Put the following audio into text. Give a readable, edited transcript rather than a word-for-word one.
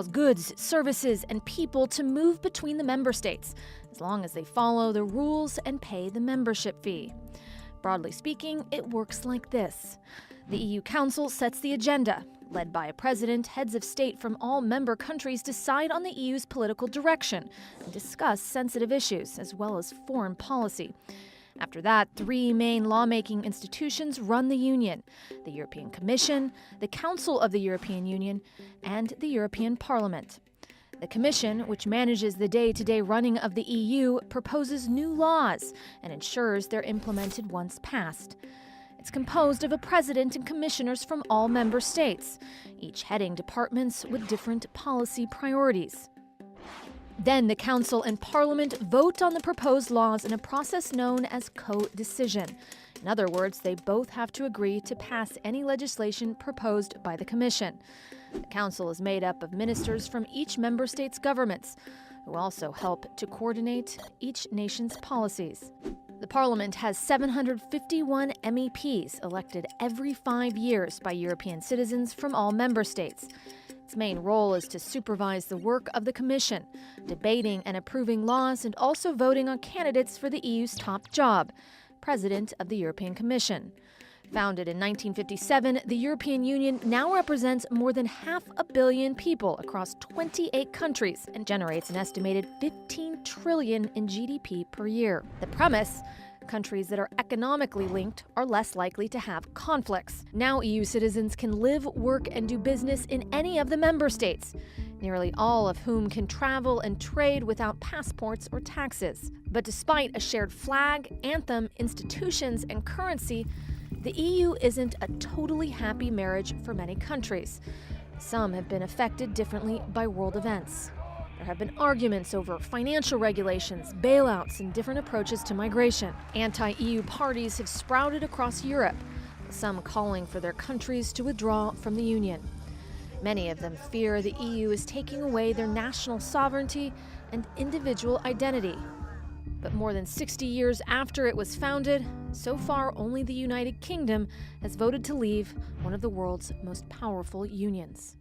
allows goods, services, and people to move between the member states, as long as they follow the rules and pay the membership fee. Broadly speaking, it works like this. The EU Council sets the agenda. Led by a president, heads of state from all member countries decide on the EU's political direction and discuss sensitive issues, as well as foreign policy. After that, three main lawmaking institutions run the Union: the European Commission, the Council of the European Union, and the European Parliament. The Commission, which manages the day-to-day running of the EU, proposes new laws and ensures they're implemented once passed. It's composed of a president and commissioners from all member states, each heading departments with different policy priorities. Then the Council and Parliament vote on the proposed laws in a process known as co-decision. In other words, they both have to agree to pass any legislation proposed by the Commission. The Council is made up of ministers from each member state's governments, who also help to coordinate each nation's policies. The Parliament has 751 MEPs elected every 5 years by European citizens from all member states. Its main role is to supervise the work of the Commission, debating and approving laws and also voting on candidates for the EU's top job, President of the European Commission. Founded in 1957, the European Union now represents more than 500 million people across 28 countries and generates an estimated 15 trillion in GDP per year. The premise: countries that are economically linked are less likely to have conflicts. Now EU citizens can live, work, and do business in any of the member states, nearly all of whom can travel and trade without passports or taxes. But despite a shared flag, anthem, institutions, and currency, the EU isn't a totally happy marriage for many countries. Some have been affected differently by world events. There have been arguments over financial regulations, bailouts, and different approaches to migration. Anti-EU parties have sprouted across Europe, some calling for their countries to withdraw from the Union. Many of them fear the EU is taking away their national sovereignty and individual identity. But more than 60 years after it was founded, so far only the United Kingdom has voted to leave one of the world's most powerful unions.